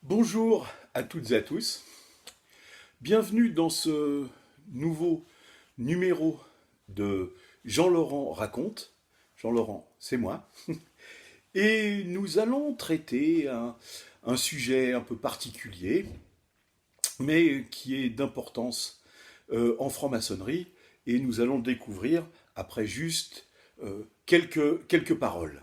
Bonjour à toutes et à tous. Bienvenue dans ce nouveau numéro de Jean-Laurent raconte. Jean-Laurent, c'est moi. Et nous allons traiter un sujet un peu particulier, mais qui est d'importance en franc-maçonnerie. Et nous allons le découvrir après juste quelques paroles.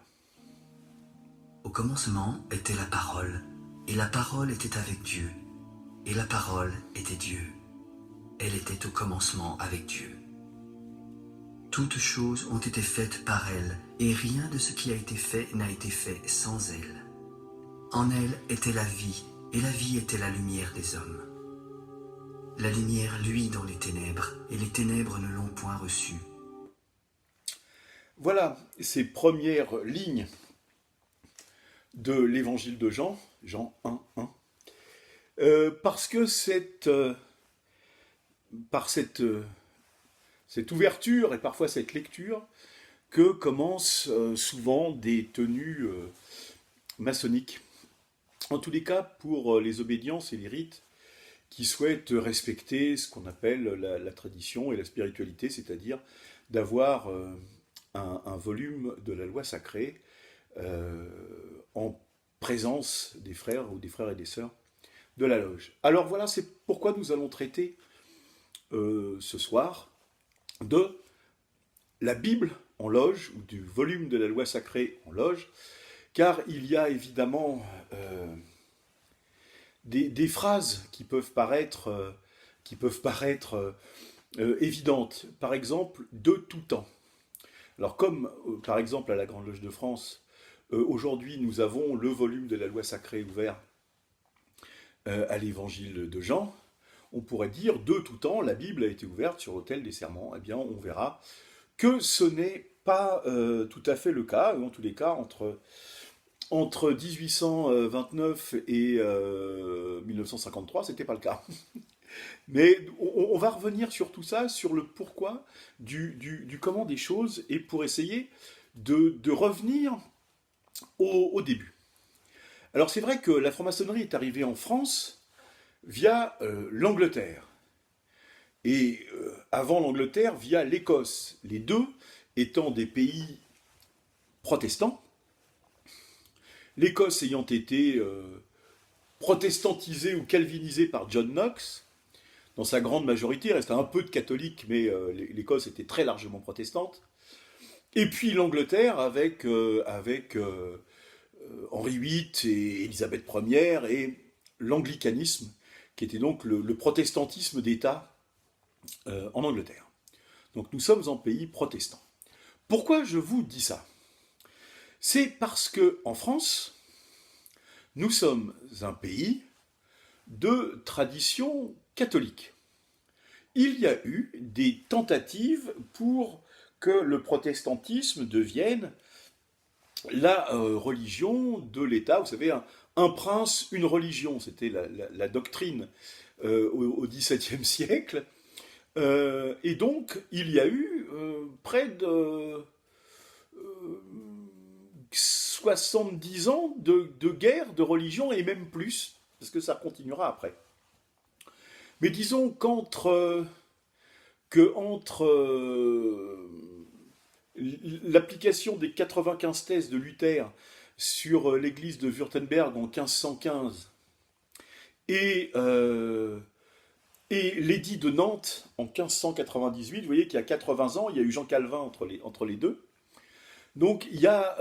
Au commencement était la parole, et la parole était avec Dieu, et la parole était Dieu. Elle était au commencement avec Dieu. Toutes choses ont été faites par elle, et rien de ce qui a été fait n'a été fait sans elle. En elle était la vie, et la vie était la lumière des hommes. La lumière luit dans les ténèbres, et les ténèbres ne l'ont point reçue. Voilà ces premières lignes de l'évangile de Jean, Jean 1, 1. Parce que par cette ouverture et parfois cette lecture que commencent souvent des tenues maçonniques. En tous les cas, pour les obédiences et les rites qui souhaitent respecter ce qu'on appelle la tradition et la spiritualité, c'est-à-dire d'avoir un volume de la loi sacrée en présence des frères ou des frères et des sœurs de la loge. Alors voilà, c'est pourquoi nous allons traiter ce soir de la Bible en loge, ou du volume de la loi sacrée en loge, car il y a évidemment des phrases qui peuvent paraître, évidentes. Par exemple, de tout temps. Alors comme par exemple à la Grande Loge de France, aujourd'hui nous avons le volume de la loi sacrée ouvert à l'évangile de Jean, on pourrait dire de tout temps la Bible a été ouverte sur l'autel des serments. Eh bien on verra que ce n'est pas tout à fait le cas, ou en tous les cas entre 1829 et 1953, c'était pas le cas. Mais on va revenir sur tout ça, sur le pourquoi du comment des choses, et pour essayer de revenir au début. Alors c'est vrai que la franc-maçonnerie est arrivée en France via l'Angleterre. Et avant l'Angleterre, via l'Écosse. Les deux étant des pays protestants, l'Écosse ayant été protestantisée ou calvinisée par John Knox, dans sa grande majorité, il restait un peu de catholiques, mais l'Écosse était très largement protestante. Et puis l'Angleterre avec Henri VIII et Élisabeth Ier et l'anglicanisme, qui était donc le protestantisme d'État en Angleterre. Donc nous sommes en pays protestant. Pourquoi je vous dis ça? C'est parce que en France, nous sommes un pays de tradition catholique. Il y a eu des tentatives pour que le protestantisme devienne la religion de l'État. Vous savez, un prince, une religion, c'était la doctrine au XVIIe siècle. Et donc, il y a eu près de 70 ans de guerre, de religion, et même plus, parce que ça continuera après. Mais disons entre l'application des 95 thèses de Luther sur l'église de Württemberg en 1515 et, euh, et l'édit de Nantes en 1598, vous voyez qu'il y a 80 ans, il y a eu Jean Calvin entre les deux. Donc il y a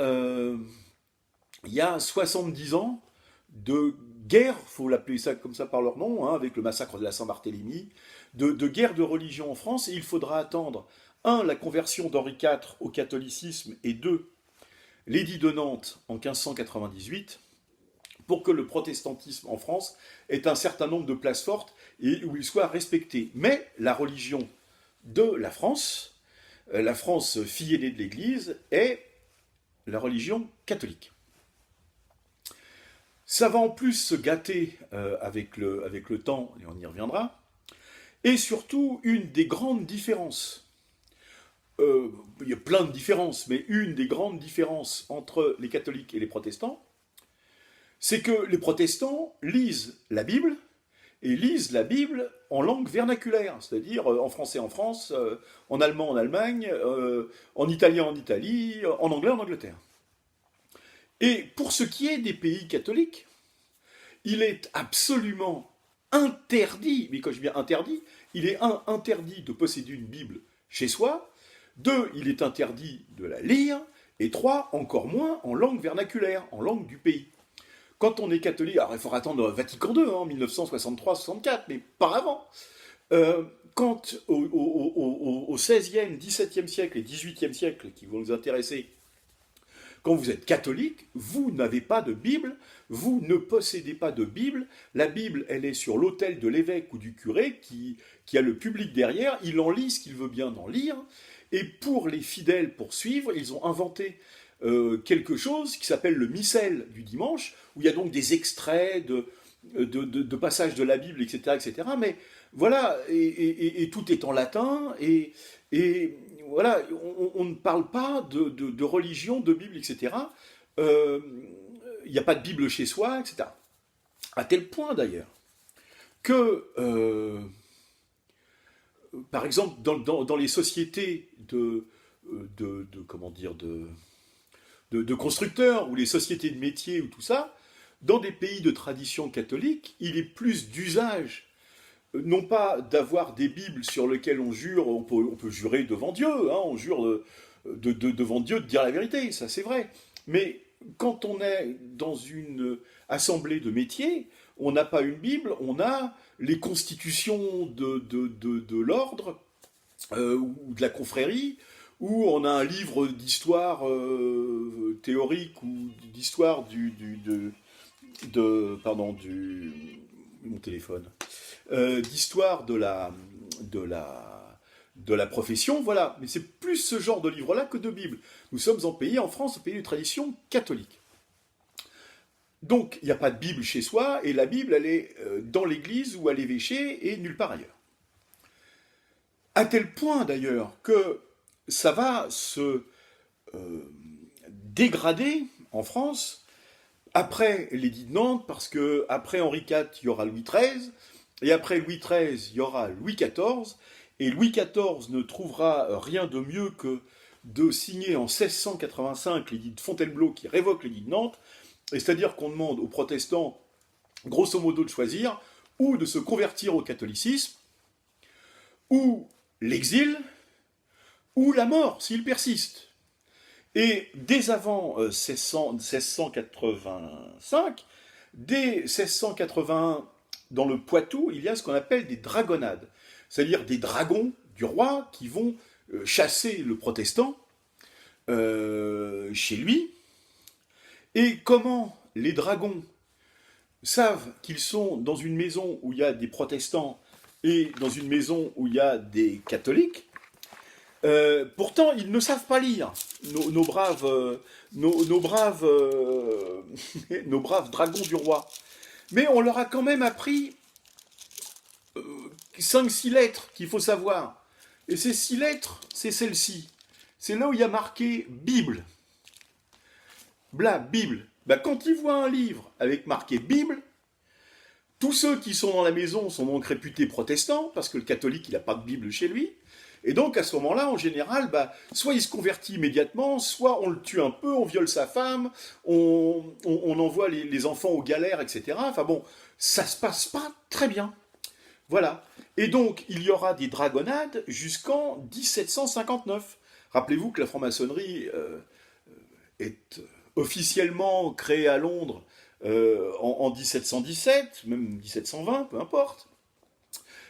70 ans de guerre, il faut l'appeler ça comme ça par leur nom, hein, avec le massacre de la Saint-Barthélemy, de guerre de religion en France, et il faudra attendre, un, la conversion d'Henri IV au catholicisme, et deux, l'édit de Nantes en 1598, pour que le protestantisme en France ait un certain nombre de places fortes et où il soit respecté. Mais la religion de la France fille aînée de l'Église, est la religion catholique. Ça va en plus se gâter avec le temps, et on y reviendra. Et surtout, une des grandes différences, il y a plein de différences, mais une des grandes différences entre les catholiques et les protestants, c'est que les protestants lisent la Bible, et lisent la Bible en langue vernaculaire, c'est-à-dire en français en France, en allemand en Allemagne, en italien en Italie, en anglais en Angleterre. Et pour ce qui est des pays catholiques, il est absolument interdit, mais quand je dis bien interdit, il est interdit de posséder une Bible chez soi, 2, il est interdit de la lire, et 3, encore moins en langue vernaculaire, en langue du pays. Quand on est catholique, alors il faut attendre Vatican II, en 1963-64, mais pas avant. Quand au XVIe, XVIIe siècle et XVIIIe siècle, qui vont nous intéresser, quand vous êtes catholique, vous n'avez pas de Bible, vous ne possédez pas de Bible. La Bible, elle est sur l'autel de l'évêque ou du curé qui a le public derrière, il en lit ce qu'il veut bien en lire. Et pour les fidèles poursuivre, ils ont inventé quelque chose qui s'appelle le missel du dimanche, où il y a donc des extraits de passages de la Bible, etc., etc. Mais voilà, et tout est en latin, et voilà, on ne parle pas de religion, de Bible, etc. Il n'y a pas de Bible chez soi, etc. À tel point d'ailleurs que, par exemple, dans les sociétés comment dire, de constructeurs, ou les sociétés de métiers, ou tout ça, dans des pays de tradition catholique, il est plus d'usage, non pas d'avoir des Bibles sur lesquelles on jure, on peut jurer devant Dieu, hein, on jure devant Dieu de dire la vérité, ça c'est vrai, mais quand on est dans une assemblée de métiers, on n'a pas une Bible, on a les constitutions de l'ordre, ou de la confrérie, où on a un livre d'histoire théorique, ou d'histoire mon téléphone, d'histoire de la profession, voilà. Mais c'est plus ce genre de livre-là que de Bible. Nous sommes en France, un pays de tradition catholique. Donc, il n'y a pas de Bible chez soi, et la Bible, elle est dans l'église ou à l'évêché, et nulle part ailleurs. À tel point, d'ailleurs, que ça va se dégrader en France après l'édit de Nantes, parce que après Henri IV, il y aura Louis XIII, et après Louis XIII, il y aura Louis XIV, et Louis XIV ne trouvera rien de mieux que de signer en 1685 l'édit de Fontainebleau qui révoque l'édit de Nantes, et c'est-à-dire qu'on demande aux protestants, grosso modo, de choisir ou de se convertir au catholicisme, ou l'exil, ou la mort, s'il persiste. Et dès avant 1685, dès 1681, dans le Poitou, il y a ce qu'on appelle des dragonnades, c'est-à-dire des dragons du roi qui vont chasser le protestant chez lui. Et comment les dragons savent qu'ils sont dans une maison où il y a des protestants et dans une maison où il y a des catholiques, pourtant, ils ne savent pas lire, nos braves dragons du roi. Mais on leur a quand même appris 5-6 lettres qu'il faut savoir. Et ces 6 lettres, c'est celle-ci. C'est là où il y a marqué Bible. Bible. Quand ils voient un livre avec marqué Bible, tous ceux qui sont dans la maison sont donc réputés protestants, parce que le catholique, il n'a pas de Bible chez lui. Et donc, à ce moment-là, en général, soit il se convertit immédiatement, soit on le tue un peu, on viole sa femme, on envoie les enfants aux galères, etc. Enfin bon, ça se passe pas très bien. Voilà. Et donc, il y aura des dragonnades jusqu'en 1759. Rappelez-vous que la franc-maçonnerie est officiellement créée à Londres en 1717, même 1720, peu importe.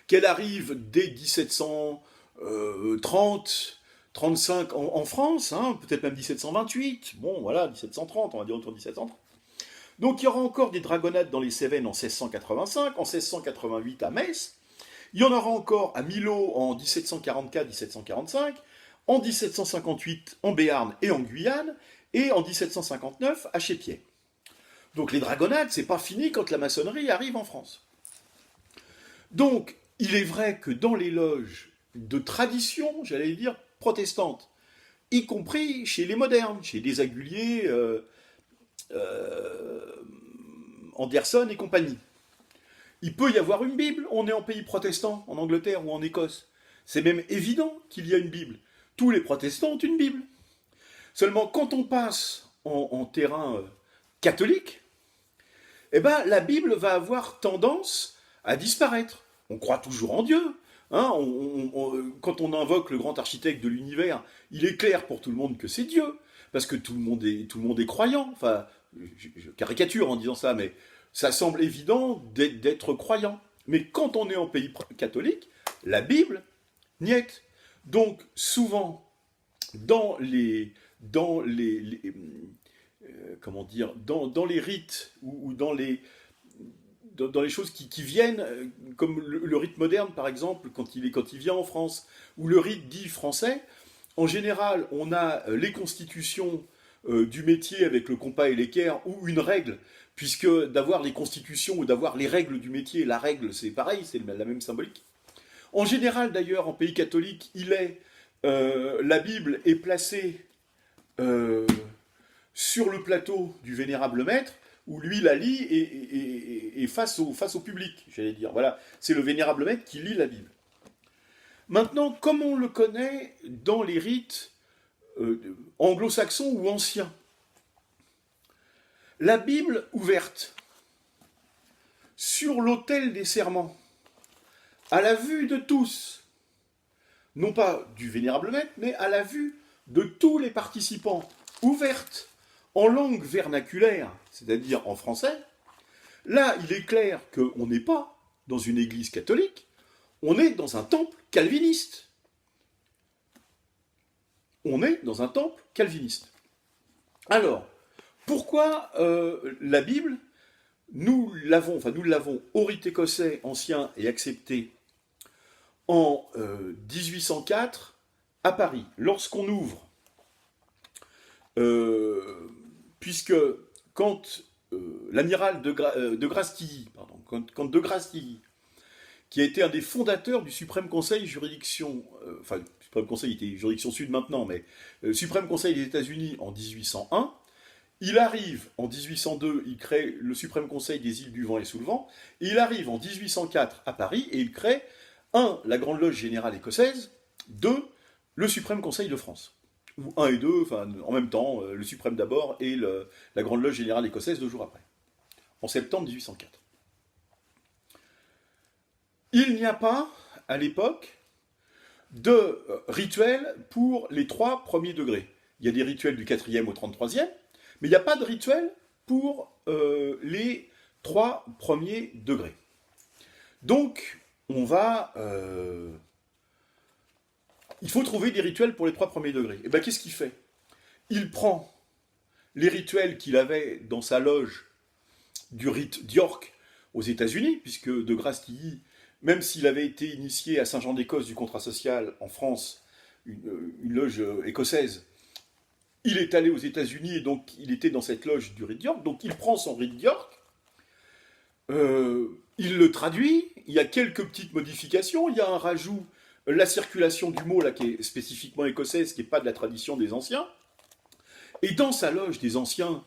Qu'elle arrive dès 1730, 35 en France, hein, peut-être même 1728, bon voilà, 1730, on va dire autour de 1730. Donc il y aura encore des dragonnades dans les Cévennes en 1685, en 1688 à Metz, il y en aura encore à Millau en 1744-1745, en 1758 en Béarn et en Guyane, et en 1759 à Chépier. Donc les dragonnades, c'est pas fini quand la maçonnerie arrive en France. Donc, il est vrai que dans les loges de tradition, j'allais dire, protestante, y compris chez les modernes, chez les Aguliers, Anderson et compagnie. Il peut y avoir une Bible, on est en pays protestant, en Angleterre ou en Écosse. C'est même évident qu'il y a une Bible. Tous les protestants ont une Bible. Seulement, quand on passe en terrain catholique, eh ben, la Bible va avoir tendance à disparaître. On croit toujours en Dieu. Hein, quand on invoque le grand architecte de l'univers, il est clair pour tout le monde que c'est Dieu, parce que tout le monde est croyant. Enfin, je caricature en disant ça, mais ça semble évident d'être croyant. Mais quand on est en pays catholique, la Bible, niet. Donc, souvent, dans les rites ou dans les choses qui viennent, comme le rite moderne par exemple, quand il vient en France, ou le rite dit français, en général on a les constitutions du métier avec le compas et l'équerre, ou une règle, puisque d'avoir les constitutions ou d'avoir les règles du métier, la règle c'est pareil, c'est la même symbolique. En général d'ailleurs en pays catholique, la Bible est placée sur le plateau du vénérable maître, où lui la lit et face au public, j'allais dire. Voilà, c'est le vénérable maître qui lit la Bible. Maintenant, comme on le connaît dans les rites anglo-saxons ou anciens, la Bible ouverte sur l'autel des serments, à la vue de tous, non pas du vénérable maître, mais à la vue de tous les participants, ouverte en langue vernaculaire, c'est-à-dire en français, là, il est clair qu'on n'est pas dans une église catholique, on est dans un temple calviniste. On est dans un temple calviniste. Alors, pourquoi la Bible, nous l'avons au rite écossais ancien et accepté en 1804 à Paris, lorsqu'on ouvre, puisque quand l'amiral de Grasse-Tilly, quand de Grasse-Tilly, qui a été un des fondateurs du Suprême Conseil juridiction, le Suprême Conseil était juridiction sud maintenant, mais Suprême Conseil des États-Unis en 1801, il arrive en 1802, il crée le Suprême Conseil des îles du Vent et sous le Vent, et il arrive en 1804 à Paris et il crée la Grande Loge Générale Écossaise, 2, le Suprême Conseil de France. Ou 1 et 2, en même temps, le Suprême d'abord et la Grande Loge Générale Écossaise 2 jours après, en septembre 1804. Il n'y a pas, à l'époque, de rituel pour les 3 premiers degrés. Il y a des rituels du 4e au 33e, mais il n'y a pas de rituel pour les 3 premiers degrés. Donc, il faut trouver des rituels pour les 3 premiers degrés. Et bien, qu'est-ce qu'il fait ? Il prend les rituels qu'il avait dans sa loge du rite d'York aux États-Unis, puisque de Grasse-Tilly, même s'il avait été initié à Saint-Jean-d'Écosse du contrat social en France, une loge écossaise, il est allé aux États-Unis et donc il était dans cette loge du rite d'York. Donc il prend son rite d'York, il le traduit, il y a quelques petites modifications, il y a un rajout, la circulation du mot là qui est spécifiquement écossaise, qui n'est pas de la tradition des anciens. Et dans sa loge des anciens,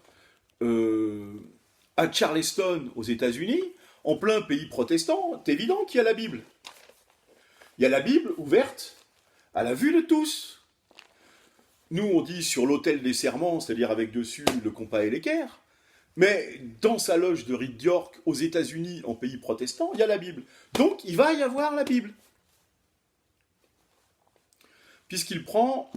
à Charleston aux États-Unis, en plein pays protestant, c'est évident qu'il y a la Bible. Il y a la Bible ouverte à la vue de tous. Nous, on dit sur l'autel des serments, c'est-à-dire avec dessus le compas et l'équerre, mais dans sa loge de rite d'York aux États-Unis, en pays protestant, il y a la Bible. Donc, il va y avoir la Bible. Puisqu'il prend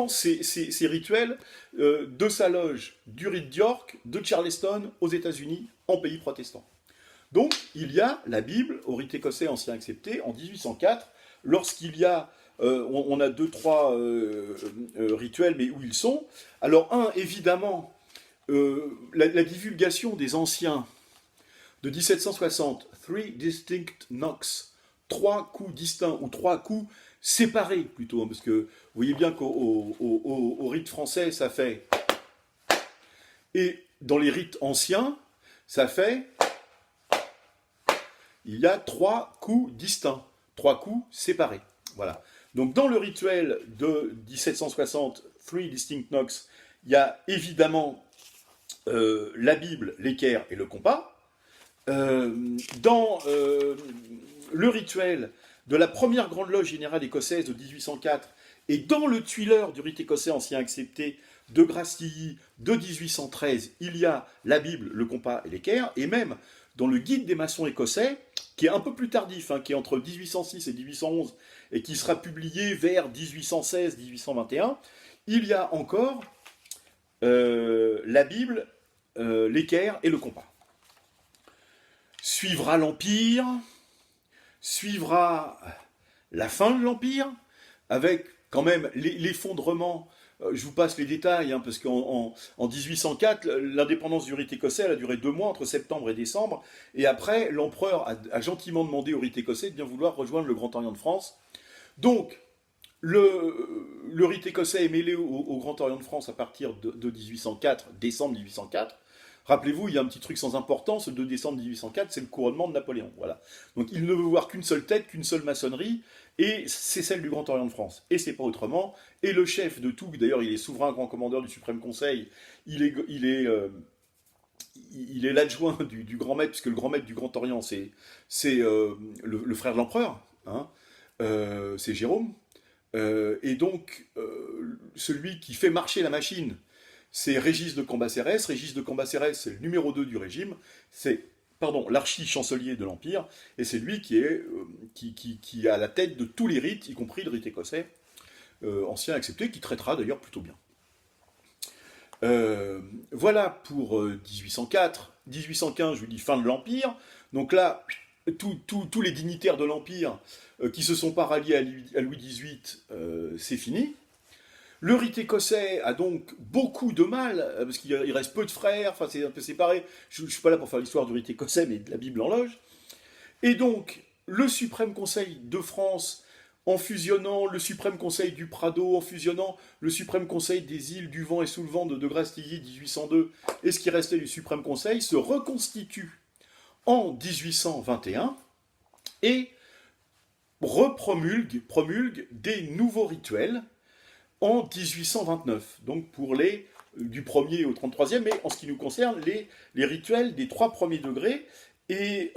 ces rituels de sa loge du rite d'York, de Charleston, aux États-Unis, en pays protestant. Donc, il y a la Bible, au rite écossais ancien accepté, en 1804, lorsqu'il y a, on a 2-3 rituels, mais où ils sont. Alors, évidemment, la divulgation des anciens de 1760, Three Distinct Knocks, 3 coups distincts, ou 3 coups séparés plutôt, parce que vous voyez bien qu'au rite français, ça fait... Et dans les rites anciens, ça fait... Il y a 3 coups distincts, 3 coups séparés. Voilà. Donc dans le rituel de 1760, Three Distinct Knocks, il y a évidemment la Bible, l'équerre et le compas. Dans le rituel de la première grande loge générale écossaise de 1804 et dans le Tuileur du rite écossais ancien accepté de Gracilly de 1813, il y a la Bible, le compas et l'équerre, et même dans le guide des maçons écossais, qui est un peu plus tardif, qui est entre 1806 et 1811, et qui sera publié vers 1816-1821, il y a encore la Bible, l'équerre et le compas. Suivra l'Empire, suivra la fin de l'Empire, avec quand même l'effondrement. Je vous passe les détails, parce qu'en 1804, l'indépendance du rite écossais elle a duré 2 mois, entre septembre et décembre, et après, l'empereur a gentiment demandé au rite écossais de bien vouloir rejoindre le Grand Orient de France. Donc, le rite écossais est mêlé au Grand Orient de France à partir de 1804, décembre 1804. Rappelez-vous, il y a un petit truc sans importance, le 2 décembre 1804, c'est le couronnement de Napoléon. Voilà. Donc il ne veut voir qu'une seule tête, qu'une seule maçonnerie, et c'est celle du Grand Orient de France. Et c'est pas autrement. Et le chef de tout, d'ailleurs il est souverain grand commandeur du Suprême Conseil, il est l'adjoint du grand maître, puisque le grand maître du Grand Orient, c'est le frère de l'empereur, c'est Jérôme. Et donc, celui qui fait marcher la machine, c'est Régis de Cambacérès. Régis de Cambacérès, c'est le numéro 2 du régime, c'est l'archi-chancelier de l'Empire, et c'est lui qui est à la tête de tous les rites, y compris le rite écossais, ancien accepté, qui traitera d'ailleurs plutôt bien. Voilà pour 1804. 1815, je vous dis fin de l'Empire. Donc là, tous les dignitaires de l'Empire qui se sont pas ralliés à Louis XVIII, c'est fini. Le rite écossais a donc beaucoup de mal, parce qu'il reste peu de frères, c'est un peu séparé. Je ne suis pas là pour faire l'histoire du rite écossais, mais de la Bible en loge. Et donc, le Suprême Conseil de France, en fusionnant le Suprême Conseil du Prado, en fusionnant le Suprême Conseil des îles du Vent et sous le vent de Gracilly 1802, et ce qui restait du Suprême Conseil, se reconstitue en 1821 et promulgue des nouveaux rituels en 1829, donc pour du 1er au 33e, mais en ce qui nous concerne, les rituels des 3 premiers degrés, et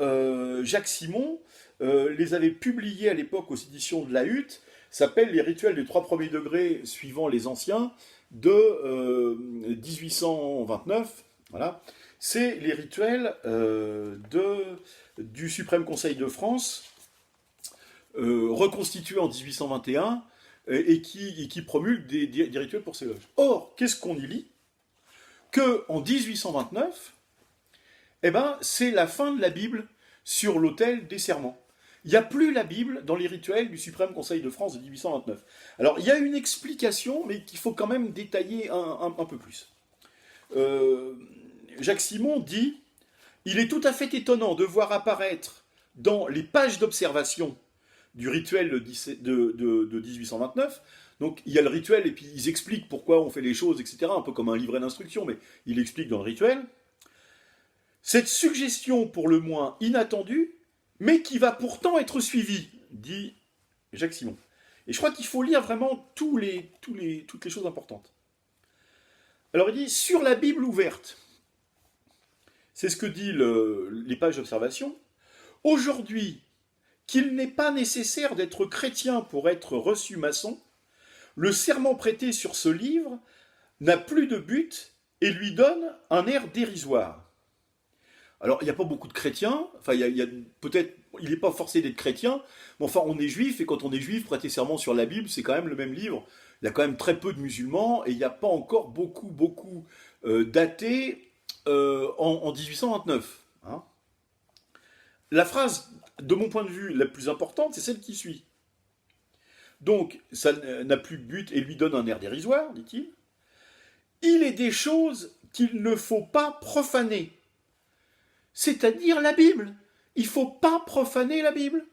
Jacques Simon les avait publiés à l'époque aux éditions de la Hutte, s'appellent les rituels des 3 premiers degrés, suivant les anciens, de 1829, voilà. C'est les rituels du Suprême Conseil de France, reconstitués en 1821, et qui promulgue des rituels pour ces loges. Or, qu'est-ce qu'on y lit ? Qu'en 1829, c'est la fin de la Bible sur l'autel des serments. Il n'y a plus la Bible dans les rituels du Suprême Conseil de France de 1829. Alors, il y a une explication, mais qu'il faut quand même détailler un peu plus. Jacques Simon dit « Il est tout à fait étonnant de voir apparaître dans les pages d'observation du rituel de 1829, donc il y a le rituel et puis ils expliquent pourquoi on fait les choses, etc., un peu comme un livret d'instruction, mais il explique dans le rituel. Cette suggestion pour le moins inattendue, mais qui va pourtant être suivie, dit Jacques Simon. Et je crois qu'il faut lire vraiment toutes les choses importantes. Alors il dit, sur la Bible ouverte, c'est ce que dit les pages d'observation, aujourd'hui, qu'il n'est pas nécessaire d'être chrétien pour être reçu maçon, le serment prêté sur ce livre n'a plus de but et lui donne un air dérisoire. Alors, il n'y a pas beaucoup de chrétiens, peut-être, il n'est pas forcé d'être chrétien, mais enfin, on est juif, et quand on est juif, prêter serment sur la Bible, c'est quand même le même livre. Il y a quand même très peu de musulmans, et il n'y a pas encore beaucoup d'athées en 1829. La phrase, de mon point de vue, la plus importante, c'est celle qui suit. Donc, ça n'a plus de but et lui donne un air dérisoire, dit-il. Il est des choses qu'il ne faut pas profaner. C'est-à-dire la Bible. Il ne faut pas profaner la Bible.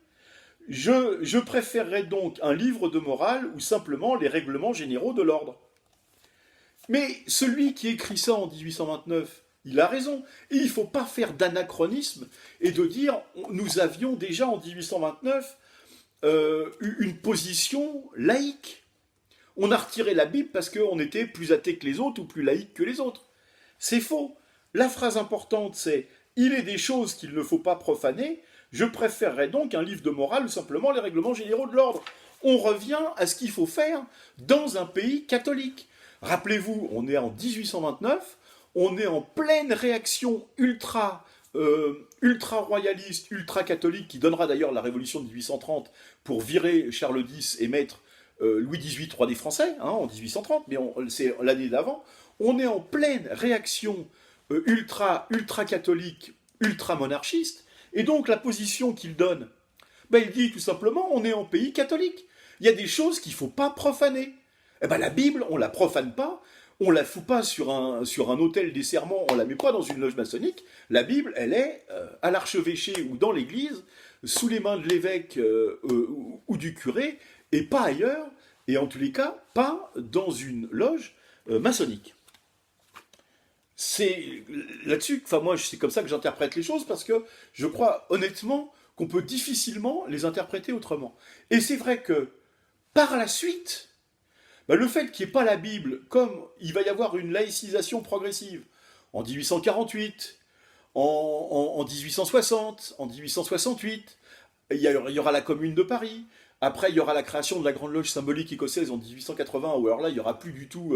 Je préférerais donc un livre de morale ou simplement les règlements généraux de l'ordre. Mais celui qui écrit ça en 1829, il a raison. Et il ne faut pas faire d'anachronisme et de dire nous avions déjà en 1829 une position laïque. On a retiré la Bible parce qu'on était plus athée que les autres ou plus laïque que les autres. C'est faux. La phrase importante, c'est « Il est des choses qu'il ne faut pas profaner, je préférerais donc un livre de morale ou simplement les règlements généraux de l'ordre. » On revient à ce qu'il faut faire dans un pays catholique. Rappelez-vous, on est en 1829, on est en pleine réaction ultra-royaliste, ultra-catholique, qui donnera d'ailleurs la révolution de 1830 pour virer Charles X et mettre Louis XVIII, roi des Français, en 1830, mais c'est l'année d'avant. On est en pleine réaction ultra-catholique, ultra-monarchiste, et donc la position qu'il donne, il dit tout simplement, on est en pays catholique. Il y a des choses qu'il ne faut pas profaner. La Bible, on ne la profane pas, on ne la fout pas sur un autel des serments, on ne la met pas dans une loge maçonnique. La Bible, elle est à l'archevêché ou dans l'église, sous les mains de l'évêque ou du curé, et pas ailleurs, et en tous les cas, pas dans une loge maçonnique. C'est là-dessus, moi, c'est comme ça que j'interprète les choses, parce que je crois honnêtement qu'on peut difficilement les interpréter autrement. Et c'est vrai que, par la suite, le fait qu'il n'y ait pas la Bible, comme il va y avoir une laïcisation progressive, en 1848, en 1860, en 1868, il y aura la Commune de Paris, après il y aura la création de la Grande Loge symbolique écossaise en 1880, où alors là il n'y aura plus du tout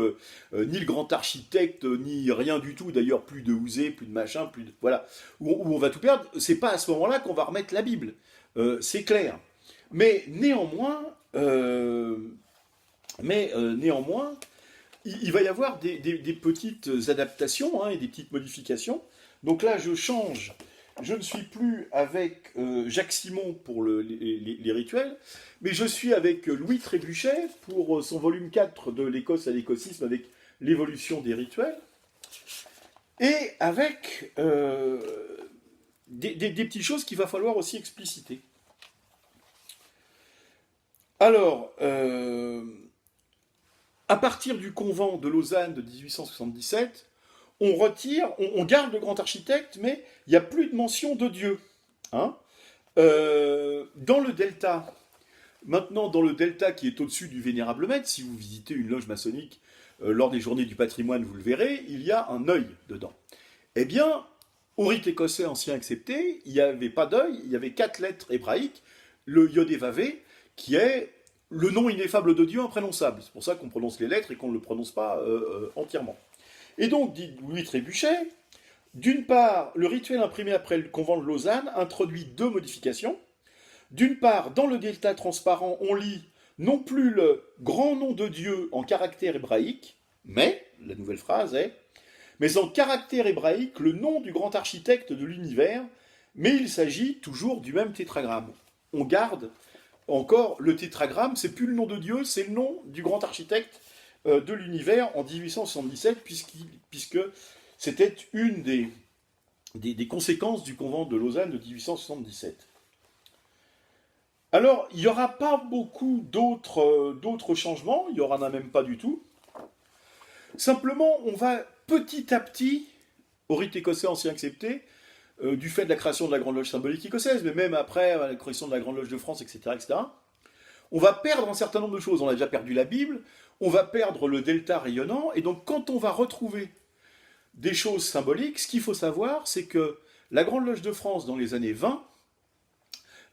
ni le grand architecte, ni rien du tout, d'ailleurs plus de Houzé, plus de machin, plus de... Voilà, où on va tout perdre, c'est pas à ce moment-là qu'on va remettre la Bible, c'est clair. Mais néanmoins, il va y avoir des petites adaptations et des petites modifications. Donc là, je change. Je ne suis plus avec Jacques Simon pour les rituels, mais je suis avec Louis Trébuchet pour son volume 4 de l'Écosse à l'écossisme avec l'évolution des rituels, et avec des petites choses qu'il va falloir aussi expliciter. Alors, à partir du convent de Lausanne de 1877, on garde le grand architecte, mais il n'y a plus de mention de Dieu. Dans le delta, maintenant dans le delta qui est au-dessus du Vénérable Maître, si vous visitez une loge maçonnique lors des journées du patrimoine, vous le verrez, il y a un œil dedans. Eh bien, au rite écossais ancien accepté, il n'y avait pas d'œil, il y avait 4 lettres hébraïques, le Yodé-Vavé, qui est le nom ineffable de Dieu imprononçable. C'est pour ça qu'on prononce les lettres et qu'on ne le prononce pas entièrement. Et donc, dit Louis Trébuchet, d'une part, le rituel imprimé après le convent de Lausanne introduit 2 modifications. D'une part, dans le delta transparent, on lit non plus le grand nom de Dieu en caractère hébraïque, mais, la nouvelle phrase est, mais en caractère hébraïque, le nom du grand architecte de l'univers, mais il s'agit toujours du même tétragramme. On garde encore le tétragramme, c'est plus le nom de Dieu, c'est le nom du grand architecte de l'univers en 1877, puisque c'était une des conséquences du convent de Lausanne de 1877. Alors, il n'y aura pas beaucoup d'autres changements, il n'y en a même pas du tout. Simplement, on va petit à petit, au rite écossais ancien accepté, du fait de la création de la Grande Loge symbolique écossaise, mais même après la création de la Grande Loge de France, etc., on va perdre un certain nombre de choses. On a déjà perdu la Bible, on va perdre le delta rayonnant, et donc quand on va retrouver des choses symboliques, ce qu'il faut savoir, c'est que la Grande Loge de France, dans les années 20,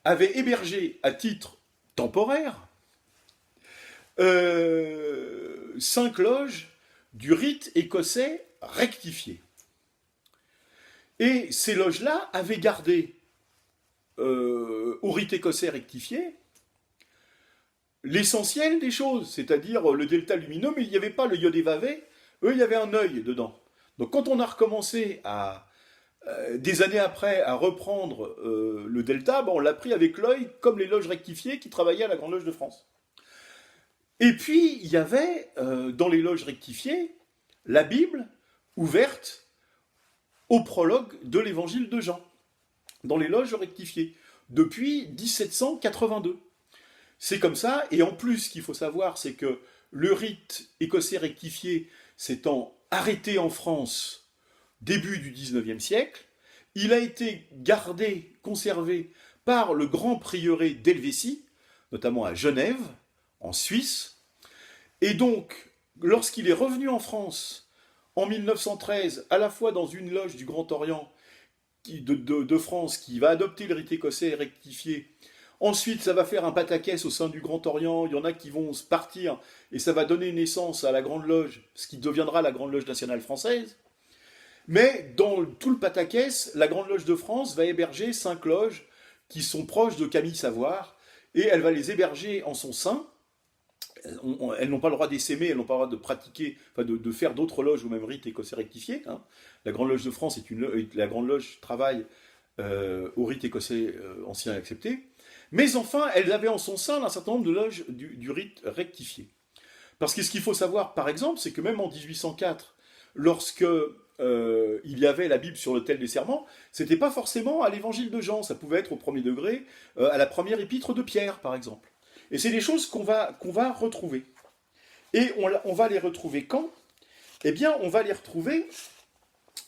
avait hébergé à titre temporaire 5 loges du rite écossais rectifié. Et ces loges-là avaient gardé au rite écossais rectifié l'essentiel des choses, c'est-à-dire le delta lumineux, mais il n'y avait pas le Yodé-Vavé, eux, il y avait un œil dedans. Donc quand on a recommencé des années après à reprendre le delta, on l'a pris avec l'œil, comme les loges rectifiées qui travaillaient à la Grande Loge de France. Et puis, il y avait, dans les loges rectifiées, la Bible ouverte au prologue de l'évangile de Jean, dans les loges rectifiées, depuis 1782. C'est comme ça, et en plus, ce qu'il faut savoir, c'est que le rite écossais rectifié s'étant arrêté en France début du XIXe siècle, il a été gardé, conservé par le grand prieuré d'Helvétie, notamment à Genève, en Suisse, et donc, lorsqu'il est revenu en France en 1913, à la fois dans une loge du Grand Orient de France qui va adopter le rite écossais rectifié. Ensuite, ça va faire un pataquès au sein du Grand Orient. Il y en a qui vont se partir et ça va donner naissance à la Grande Loge, ce qui deviendra la Grande Loge nationale française. Mais dans tout le pataquès, la Grande Loge de France va héberger 5 loges qui sont proches de Camille Savoir et elle va les héberger en son sein. Elles n'ont pas le droit d'essaimer, elles n'ont pas le droit de pratiquer, enfin de faire d'autres loges au même rite écossais rectifié. Hein. La Grande Loge de France la Grande Loge travaille au rite écossais ancien et accepté. Mais enfin, elles avaient en son sein un certain nombre de loges du rite rectifié. Parce que ce qu'il faut savoir, par exemple, c'est que même en 1804, lorsque il y avait la Bible sur l'autel des serments, c'était pas forcément à l'évangile de Jean, ça pouvait être au premier degré, à la première épître de Pierre, par exemple. Et c'est des choses qu'on va retrouver. Et on va les retrouver quand ? Eh bien, on va les retrouver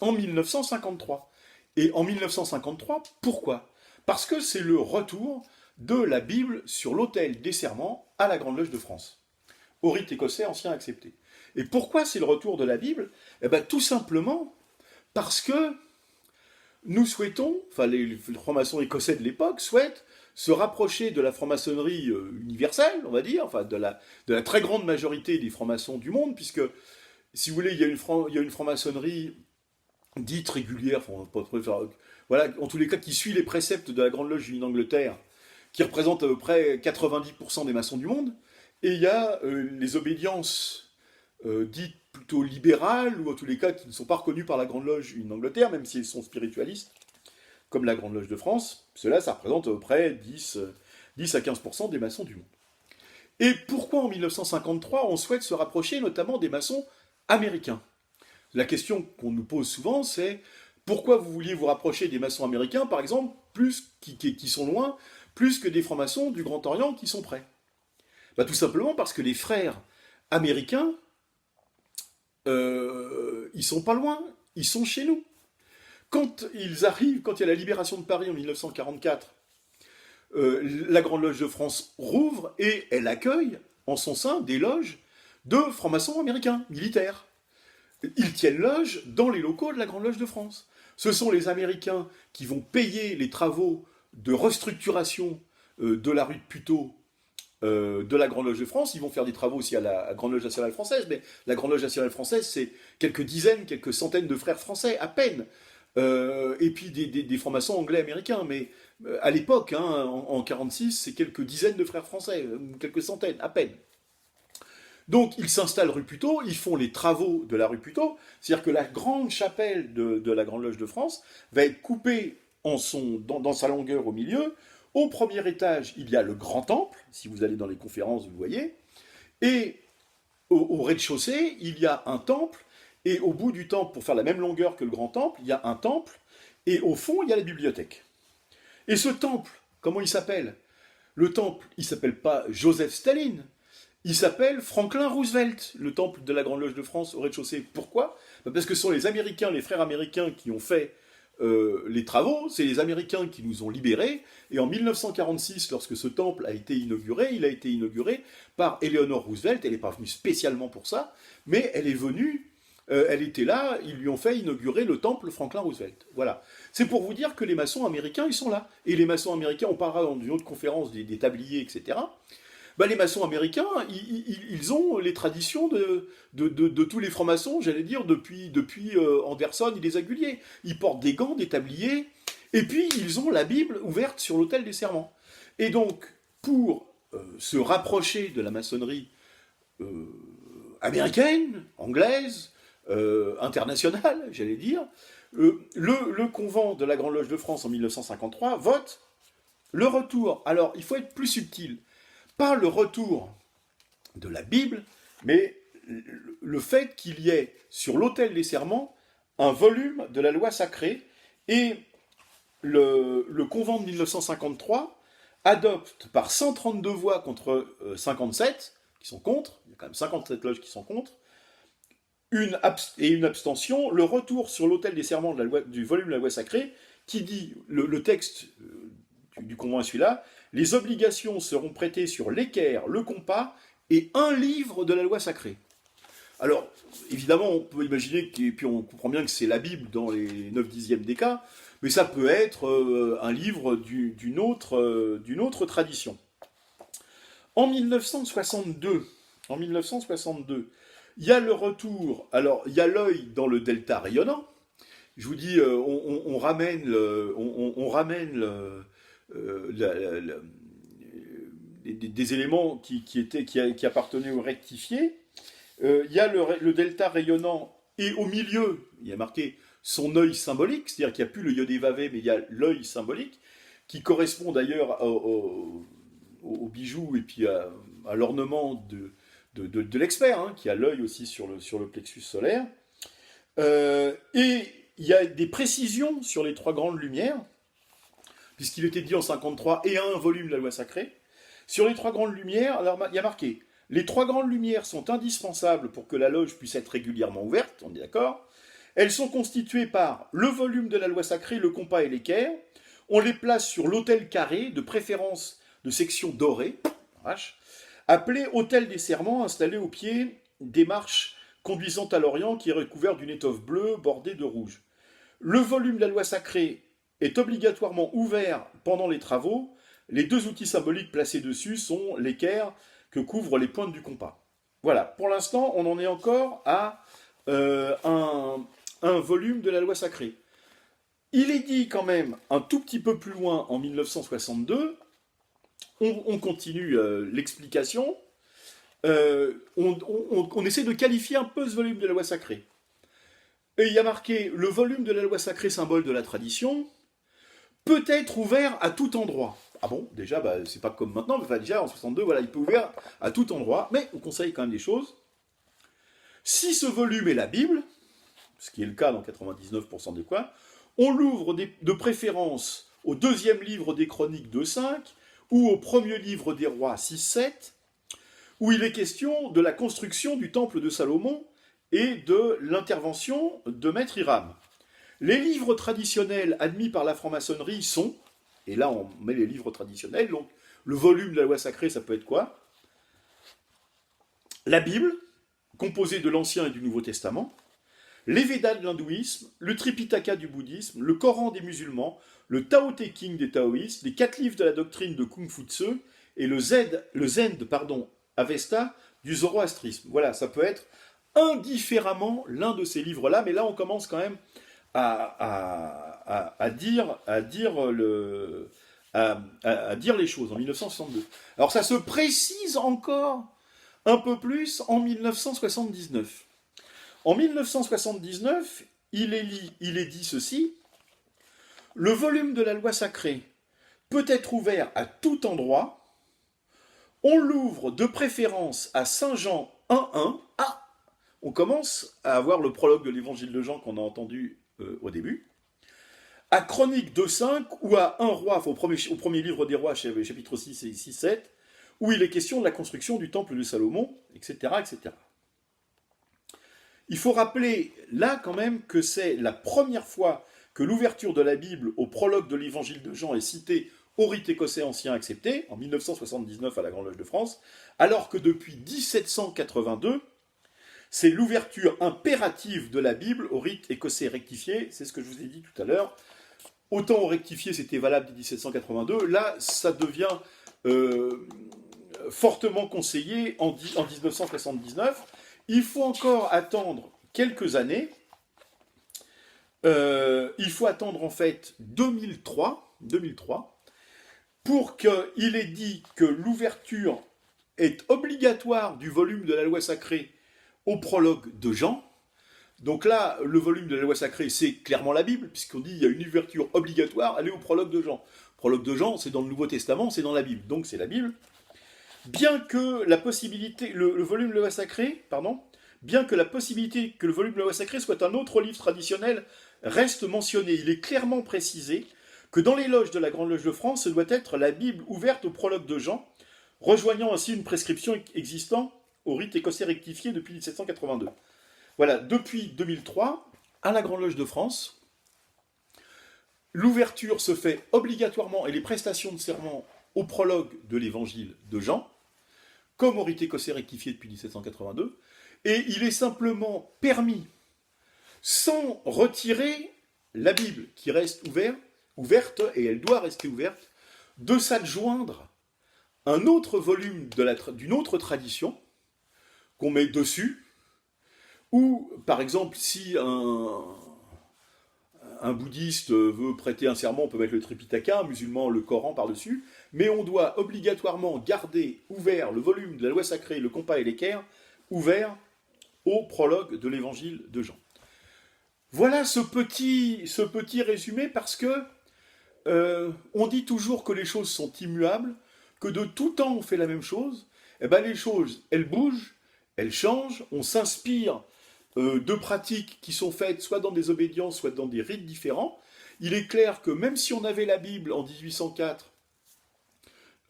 en 1953. Et en 1953, pourquoi ? Parce que c'est le retour de la Bible sur l'autel des serments à la Grande Loge de France, au rite écossais ancien accepté. Et pourquoi c'est le retour de la Bible ? Eh bien, tout simplement parce que nous souhaitons, enfin les francs-maçons écossais de l'époque souhaitent se rapprocher de la franc-maçonnerie universelle, on va dire, enfin de la très grande majorité des francs-maçons du monde, puisque, si vous voulez, il y a une franc-maçonnerie dite régulière, voilà, en tous les cas, qui suit les préceptes de la Grande Loge d'Angleterre, qui représente à peu près 90% des maçons du monde, et il y a les obédiences dites plutôt libérales, ou en tous les cas qui ne sont pas reconnues par la Grande Loge d'Angleterre, même si elles sont spiritualistes, comme la Grande Loge de France. Cela, ça représente à peu près 10 à 15% des maçons du monde. Et pourquoi en 1953 on souhaite se rapprocher notamment des maçons américains ? La question qu'on nous pose souvent, c'est pourquoi vous vouliez vous rapprocher des maçons américains, par exemple, qui sont loin, plus que des francs-maçons du Grand Orient qui sont près ? Tout simplement parce que les frères américains, ils sont pas loin, ils sont chez nous. Quand ils arrivent, quand il y a la libération de Paris en 1944, la Grande Loge de France rouvre et elle accueille en son sein des loges de francs-maçons américains, militaires. Ils tiennent loge dans les locaux de la Grande Loge de France. Ce sont les Américains qui vont payer les travaux de restructuration de la rue de Puteaux, de la Grande Loge de France. Ils vont faire des travaux aussi à la Grande Loge nationale française, mais la Grande Loge nationale française, c'est quelques centaines de frères français, à peine. Et puis des francs-maçons anglais-américains, mais à l'époque, hein, en 1946, c'est quelques dizaines de frères français, quelques centaines, à peine. Donc ils s'installent rue Puteaux, ils font les travaux de la rue Puteaux, c'est-à-dire que la grande chapelle de la Grande Loge de France va être coupée dans sa longueur au milieu. Au premier étage, il y a le grand temple, si vous allez dans les conférences, vous le voyez, et au rez-de-chaussée, il y a un temple, et au bout du temple, pour faire la même longueur que le grand temple, il y a un temple, et au fond, il y a la bibliothèque. Et ce temple, comment il s'appelle ? Le temple, il ne s'appelle pas Joseph Staline, il s'appelle Franklin Roosevelt, le temple de la Grande Loge de France au rez-de-chaussée. Pourquoi ? Parce que ce sont les Américains, les frères américains qui ont fait les travaux, c'est les Américains qui nous ont libérés, et en 1946, lorsque ce temple a été inauguré, il a été inauguré par Eleanor Roosevelt. Elle n'est pas venue spécialement pour ça, mais elle est venue, elle était là, ils lui ont fait inaugurer le temple Franklin Roosevelt. Voilà. C'est pour vous dire que les maçons américains, ils sont là. Et les maçons américains, on parlera dans une autre conférence des tabliers, etc., les maçons américains, ils ont les traditions de tous les francs-maçons, j'allais dire, depuis Anderson et les Aguliers. Ils portent des gants, des tabliers, et puis ils ont la Bible ouverte sur l'autel des serments. Et donc, pour se rapprocher de la maçonnerie américaine, anglaise, internationale, j'allais dire, le convent de la Grande Loge de France en 1953 vote le retour. Alors, il faut être plus subtil. Pas le retour de la Bible, mais le fait qu'il y ait sur l'autel des serments un volume de la loi sacrée, et le convent de 1953 adopte par 132 voix contre 57, qui sont contre, il y a quand même 57 loges qui sont contre, une abstention, le retour sur l'autel des serments du volume de la loi sacrée, qui dit, le texte du convent est celui-là, les obligations seront prêtées sur l'équerre, le compas et un livre de la loi sacrée. Alors, évidemment, on peut imaginer, et puis on comprend bien que c'est la Bible dans les 9/10 des cas, mais ça peut être un livre d'une autre tradition. En 1962, il y a le retour, alors il y a l'œil dans le delta rayonnant. Je vous dis, on ramène, des éléments qui appartenaient au rectifié. Il y a le delta rayonnant, et au milieu, il y a marqué son œil symbolique, c'est-à-dire qu'il n'y a plus le Yodé-Vavé, mais il y a l'œil symbolique, qui correspond d'ailleurs au bijou et puis à l'ornement de l'expert, hein, qui a l'œil aussi sur le plexus solaire. Et il y a des précisions sur les trois grandes lumières, puisqu'il était dit en 53 et un volume de la loi sacrée. Sur les trois grandes lumières, alors il y a marqué: les trois grandes lumières sont indispensables pour que la loge puisse être régulièrement ouverte, on est d'accord. Elles sont constituées par le volume de la loi sacrée, le compas et l'équerre. On les place sur l'autel carré, de préférence de section dorée, appelé autel des serments, installé au pied des marches conduisant à l'Orient, qui est recouvert d'une étoffe bleue bordée de rouge. Le volume de la loi sacrée est obligatoirement ouvert pendant les travaux. Les deux outils symboliques placés dessus sont l'équerre que couvrent les pointes du compas. Voilà, pour l'instant, on en est encore à un volume de la loi sacrée. Il est dit quand même un tout petit peu plus loin, en 1962, on continue l'explication, on essaie de qualifier un peu ce volume de la loi sacrée. Et il y a marqué: le volume de la loi sacrée, symbole de la tradition, peut être ouvert à tout endroit. Ah bon, déjà, c'est pas comme maintenant, mais déjà en 62, voilà, il peut ouvert à tout endroit, mais on conseille quand même des choses. Si ce volume est la Bible, ce qui est le cas dans 99% des cas, on l'ouvre de préférence au deuxième livre des Chroniques 2.5 ou au premier livre des Rois 6.7, où il est question de la construction du temple de Salomon et de l'intervention de Maître Hiram. Les livres traditionnels admis par la franc-maçonnerie sont, et là on met les livres traditionnels, donc le volume de la loi sacrée, ça peut être quoi? La Bible, composée de l'Ancien et du Nouveau Testament, les Védas de l'hindouisme, le Tripitaka du bouddhisme, le Coran des musulmans, le Tao Te Ching des taoïstes, les 4 livres de la doctrine de Kung Fu Tse et le Zend Avesta du zoroastrisme. Voilà, ça peut être indifféremment l'un de ces livres-là, mais là on commence quand même à dire les choses en 1962. Alors ça se précise encore un peu plus en 1979. En 1979, il est dit ceci: le volume de la loi sacrée peut être ouvert à tout endroit. On l'ouvre de préférence à Saint Jean 1.1. Ah, on commence à avoir le prologue de l'évangile de Jean qu'on a entendu au début. À Chronique 2.5 ou à 1 roi, au premier livre des rois, chapitre 6 et 6.7, où il est question de la construction du temple de Salomon, etc., etc. Il faut rappeler là quand même que c'est la première fois que l'ouverture de la Bible au prologue de l'évangile de Jean est citée au rite écossais ancien accepté, en 1979 à la Grande Loge de France, alors que depuis 1782, c'est l'ouverture impérative de la Bible au rite écossais rectifié, c'est ce que je vous ai dit tout à l'heure. Autant au rectifié c'était valable dès 1782, là ça devient fortement conseillé en 1979. Il faut encore attendre quelques années. Il faut attendre en fait 2003 pour qu'il ait dit que l'ouverture est obligatoire du volume de la loi sacrée au prologue de Jean. Donc là, le volume de la loi sacrée, c'est clairement la Bible, puisqu'on dit qu'il y a une ouverture obligatoire, elle est au prologue de Jean. Le prologue de Jean, c'est dans le Nouveau Testament, c'est dans la Bible, donc c'est la Bible. Bien que la possibilité, le volume de la loi sacrée, bien que la possibilité que le volume de la loi sacrée soit un autre livre traditionnel reste mentionné, il est clairement précisé que dans les loges de la Grande Loge de France, ce doit être la Bible ouverte au prologue de Jean, rejoignant ainsi une prescription existant au rite écossais rectifié depuis 1782. Voilà, depuis 2003, à la Grande Loge de France, l'ouverture se fait obligatoirement et les prestations de serment au prologue de l'évangile de Jean, comme au rite écossais rectifié depuis 1782, Et il est simplement permis, sans retirer la Bible qui reste ouverte, et elle doit rester ouverte, de s'adjoindre un autre volume d'une autre tradition qu'on met dessus, ou par exemple si un bouddhiste veut prêter un serment, on peut mettre le Tripitaka, un musulman le Coran par-dessus, mais on doit obligatoirement garder ouvert le volume de la loi sacrée, le compas et l'équerre, ouvert au prologue de l'évangile de Jean. Voilà ce petit résumé parce que on dit toujours que les choses sont immuables, que de tout temps on fait la même chose. Eh ben les choses, elles bougent, elles changent, on s'inspire de pratiques qui sont faites soit dans des obédiences, soit dans des rites différents. Il est clair que même si on avait la Bible en 1804,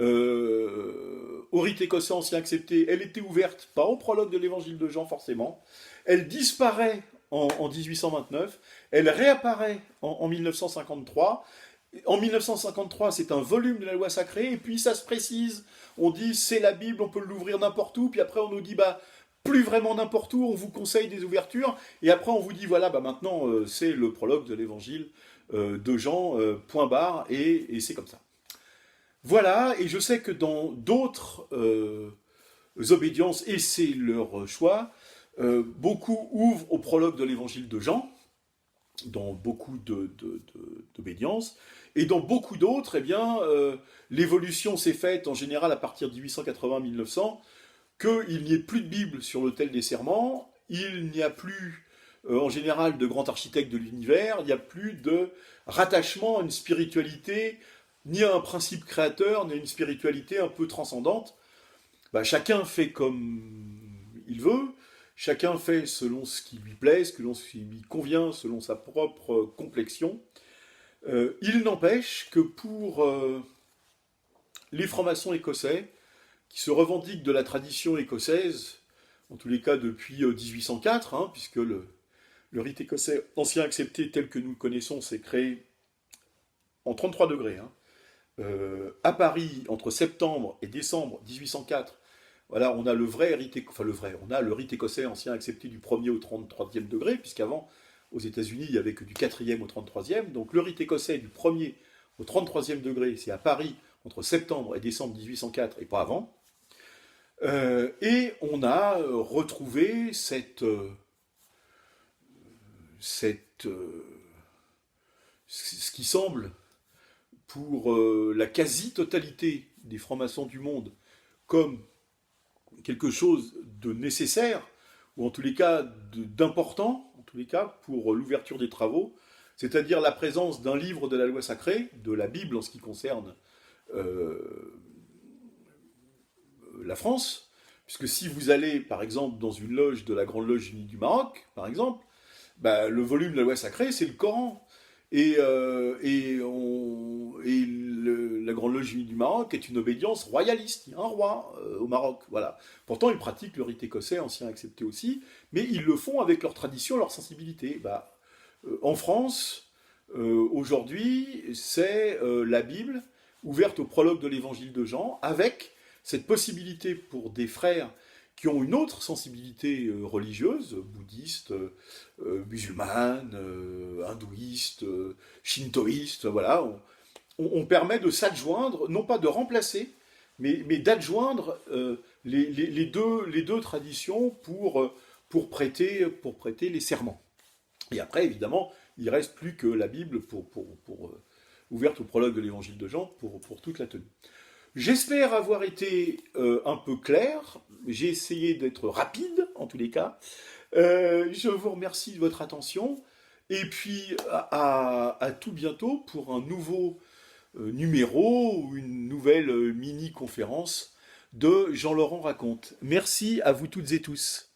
au rite écossais ancien accepté, elle était ouverte, pas au prologue de l'évangile de Jean forcément, elle disparaît en 1829, elle réapparaît en 1953. En 1953, c'est un volume de la loi sacrée, et puis ça se précise, on dit c'est la Bible, on peut l'ouvrir n'importe où, puis après on nous dit plus vraiment n'importe où, on vous conseille des ouvertures, et après on vous dit voilà, maintenant c'est le prologue de l'évangile de Jean, point barre, et c'est comme ça. Voilà, et je sais que dans d'autres obédiences, et c'est leur choix, beaucoup ouvrent au prologue de l'évangile de Jean, dans beaucoup d'obédiences, et dans beaucoup d'autres, l'évolution s'est faite en général à partir de 1880-1900, qu'il n'y ait plus de Bible sur l'autel des serments, il n'y a plus en général de grands architectes de l'univers, il n'y a plus de rattachement à une spiritualité, ni à un principe créateur, ni à une spiritualité un peu transcendante. Chacun fait comme il veut, chacun fait selon ce qui lui plaît, selon ce qui lui convient, selon sa propre complexion. Il n'empêche que pour les francs-maçons écossais, qui se revendiquent de la tradition écossaise, en tous les cas depuis 1804, puisque le rite écossais ancien accepté tel que nous le connaissons s'est créé en 33 degrés, à Paris entre septembre et décembre 1804. Voilà, on a le rite écossais ancien accepté du 1er au 33e degré, puisqu'avant, aux États-Unis, il n'y avait que du 4e au 33e. Donc le rite écossais du 1er au 33e degré, c'est à Paris entre septembre et décembre 1804 et pas avant. Et on a retrouvé ce qui semble, pour la quasi-totalité des francs-maçons du monde, comme quelque chose de nécessaire, ou en tous les cas d'important, en tous les cas pour l'ouverture des travaux, c'est-à-dire la présence d'un livre de la loi sacrée, de la Bible en ce qui concerne la France, puisque si vous allez par exemple dans une loge de la Grande Loge Unie du Maroc, par exemple, le volume de la loi sacrée c'est le Coran. Et la Grande Loge Unie du Maroc est une obédience royaliste. Il y a un roi au Maroc, voilà. Pourtant, ils pratiquent le rite écossais ancien accepté aussi, mais ils le font avec leur tradition, leur sensibilité. En France, aujourd'hui, c'est la Bible ouverte au prologue de l'évangile de Jean, avec cette possibilité pour des frères qui ont une autre sensibilité religieuse, bouddhiste, musulmane, hindouiste, shintoïste, voilà. On permet de s'adjoindre, non pas de remplacer, mais d'adjoindre les deux traditions pour prêter les serments. Et après, évidemment, il ne reste plus que la Bible ouverte au prologue de l'évangile de Jean pour toute la tenue. J'espère avoir été un peu clair. J'ai essayé d'être rapide, en tous les cas. Je vous remercie de votre attention. Et puis, à tout bientôt pour un nouveau numéro ou une nouvelle mini-conférence de Jean-Laurent Raconte. Merci à vous toutes et tous.